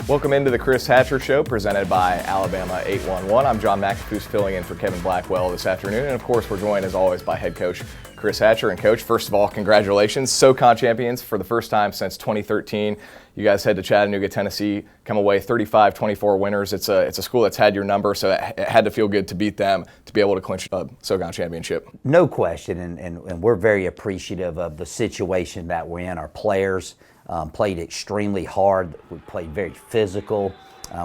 Welcome into the Chris Hatcher Show, presented by Alabama 811. I'm John McAfee, filling in for Kevin Blackwell this afternoon. And of course, we're joined as always by head coach Chris Hatcher. And coach, first of all, congratulations. SoCon champions for the first time since 2013. You guys head to Chattanooga, Tennessee, come away 35-24 winners. It's a school that's had your number, so it had to feel good to beat them to be able to clinch a SoCon championship. No question, and we're very appreciative of the situation that we're in. Our players played extremely hard. We played very physical.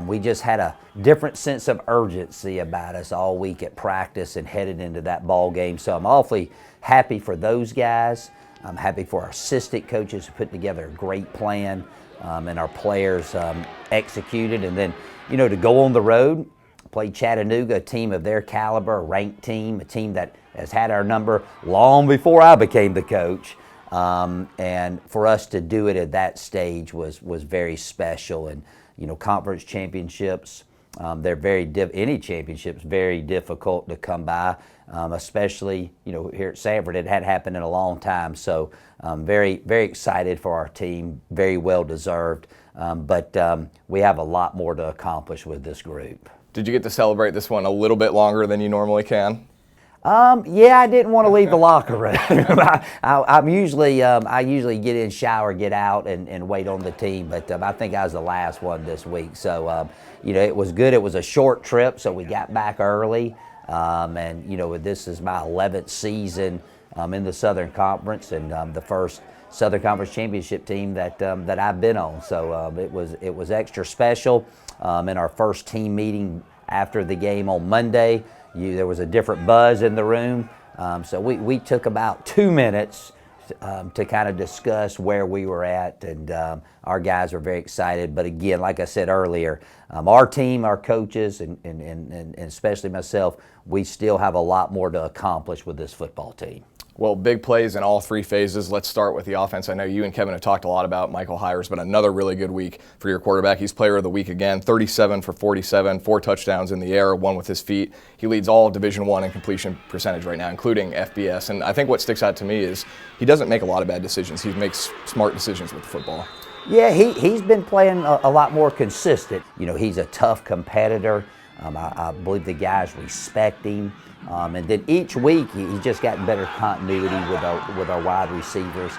We just had a different sense of urgency about us all week at practice and headed into that ball game. So I'm awfully happy for those guys. I'm happy for our assistant coaches who put together a great plan, and our players executed. And then, to go on the road, play Chattanooga, a team of their caliber, a ranked team, a team that has had our number long before I became the coach. And for us to do it at that stage was very special. And conference championships, they're any championship's very difficult to come by, especially here at Samford. It hadn't happened in a long time, so very, very excited for our team. Very well deserved, but we have a lot more to accomplish with this group. Did you get to celebrate this one a little bit longer than you normally can? Yeah, I didn't want to leave the locker room. I usually get in, shower, get out, and wait on the team. But I think I was the last one this week. So, it was good. It was a short trip, so we got back early. And this is my 11th season in the Southern Conference, and the first Southern Conference championship team that I've been on. So it was extra special. In our first team meeting after the game on Monday, there was a different buzz in the room, so we took about 2 minutes to kind of discuss where we were at, and our guys were very excited. But again, like I said earlier, our team, our coaches, and especially myself, we still have a lot more to accomplish with this football team. Well, big plays in all three phases. Let's start with the offense. I know you and Kevin have talked a lot about Michael Hires, but another really good week for your quarterback. He's player of the week again, 37 for 47, 4 touchdowns in the air, 1 with his feet. He leads all of Division I in completion percentage right now, including FBS. And I think what sticks out to me is he doesn't make a lot of bad decisions. He makes smart decisions with the football. Yeah, he's been playing a lot more consistent. He's a tough competitor. I believe the guys respect him. And then each week he's just gotten better continuity with our wide receivers.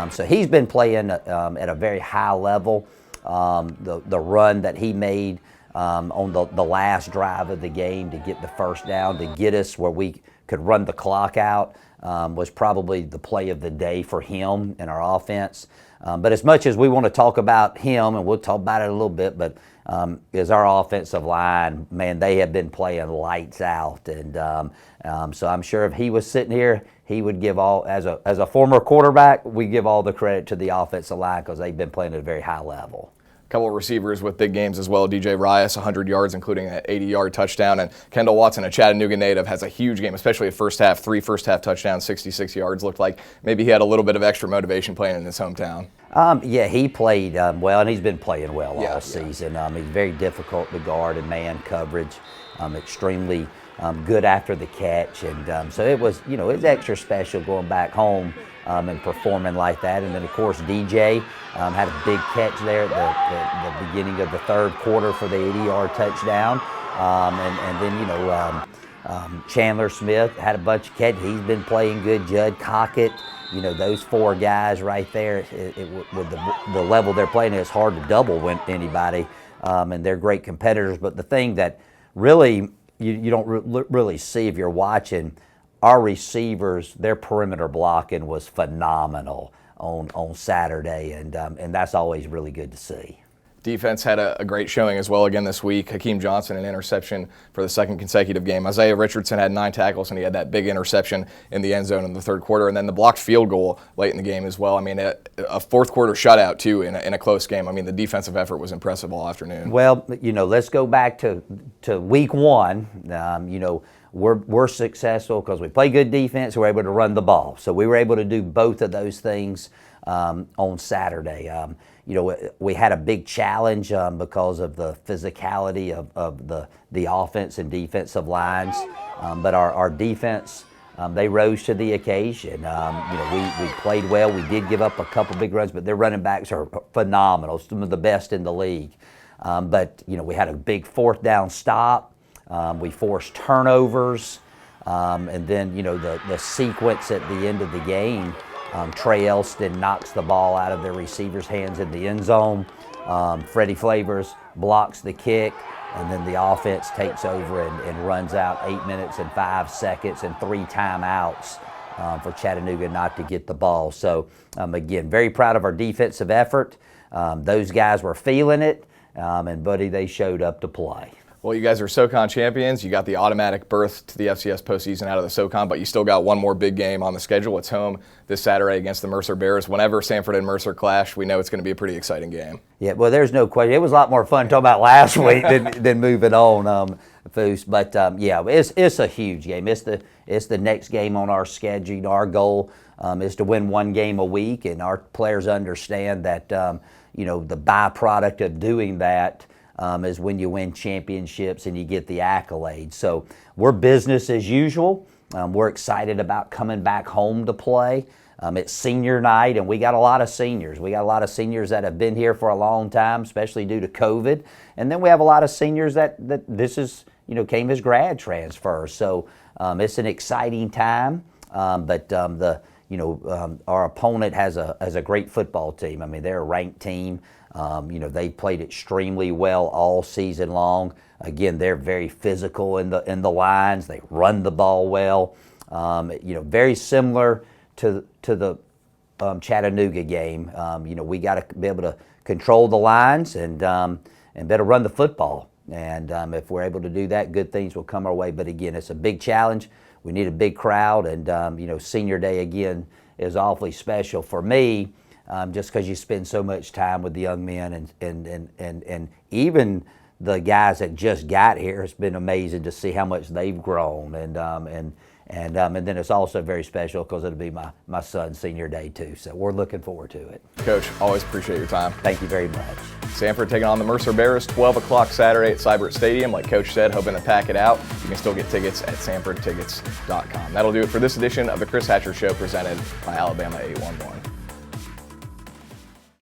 So he's been playing at a very high level. The run that he made on the last drive of the game to get the first down, to get us where we could run the clock out, was probably the play of the day for him and our offense. But as much as we want to talk about him, and we'll talk about it a little bit, but is our offensive line, man, they have been playing lights out. And so I'm sure if he was sitting here, he would give all, as a former quarterback, we give all the credit to the offensive line because they've been playing at a very high level. Couple of receivers with big games as well. DJ Rias, 100 yards, including an 80-yard touchdown. And Kendall Watson, a Chattanooga native, has a huge game, especially at first half. 3 first-half touchdowns, 66 yards. Looked like maybe he had a little bit of extra motivation playing in his hometown. Yeah, he played well, and he's been playing well all season. He's very difficult to guard in man coverage, extremely good after the catch. And so it was extra special going back home and performing like that. And then, of course, DJ had a big catch there at the beginning of the third quarter for the 80-yard touchdown. And then, Chandler Smith had a bunch of catches. He's been playing good. Judd Cockett, those 4 guys right there, with the level they're playing, it's hard to double anybody. And they're great competitors. But the thing that really you don't really see if you're watching, our receivers, their perimeter blocking was phenomenal on Saturday, and that's always really good to see. Defense had a great showing as well again this week. Hakeem Johnson, an interception for the second consecutive game. Isaiah Richardson had 9 tackles, and he had that big interception in the end zone in the third quarter. And then the blocked field goal late in the game as well. I mean, a fourth quarter shutout, too, in a close game. I mean, the defensive effort was impressive all afternoon. Well, let's go back to week 1. We're successful because we play good defense. We're able to run the ball. So we were able to do both of those things on Saturday. We had a big challenge because of the physicality of the offense and defensive lines, but our defense, they rose to the occasion. We played well. We did give up a couple big runs, but their running backs are phenomenal, some of the best in the league. But we had a big fourth down stop. We forced turnovers. And then, the sequence at the end of the game, Trey Elston knocks the ball out of the receiver's hands in the end zone. Freddie Flavors blocks the kick, and then the offense takes over and runs out 8 minutes and 5 seconds and 3 timeouts for Chattanooga not to get the ball. So, again, very proud of our defensive effort. Those guys were feeling it, and, buddy, they showed up to play. Well, you guys are SoCon champions. You got the automatic berth to the FCS postseason out of the SoCon, but you still got one more big game on the schedule. It's home this Saturday against the Mercer Bears. Whenever Samford and Mercer clash, we know it's going to be a pretty exciting game. Yeah, well, there's no question. It was a lot more fun talking about last week than moving on, Foose. But, yeah, it's a huge game. It's the next game on our schedule. Our goal is to win one game a week, and our players understand that, the byproduct of doing that is when you win championships and you get the accolades. So we're business as usual. We're excited about coming back home to play. It's senior night, and we got a lot of seniors. We got a lot of seniors that have been here for a long time, especially due to COVID. And then we have a lot of seniors that this is, came as grad transfers. So it's an exciting time. But our opponent has a great football team. I mean, they're a ranked team. They played extremely well all season long. Again, they're very physical in the lines. They run the ball well. Very similar to the Chattanooga game. We got to be able to control the lines and better run the football. And if we're able to do that, good things will come our way. But again, it's a big challenge. We need a big crowd, and Senior Day again is awfully special for me. Just because you spend so much time with the young men and even the guys that just got here, it's been amazing to see how much they've grown. And then it's also very special because it'll be my son's senior day too. So we're looking forward to it. Coach, always appreciate your time. Thank you very much. Samford taking on the Mercer Bears, 12 o'clock Saturday at Cybert Stadium. Like Coach said, hoping to pack it out. You can still get tickets at samfordtickets.com. That'll do it for this edition of the Chris Hatcher Show presented by Alabama 811.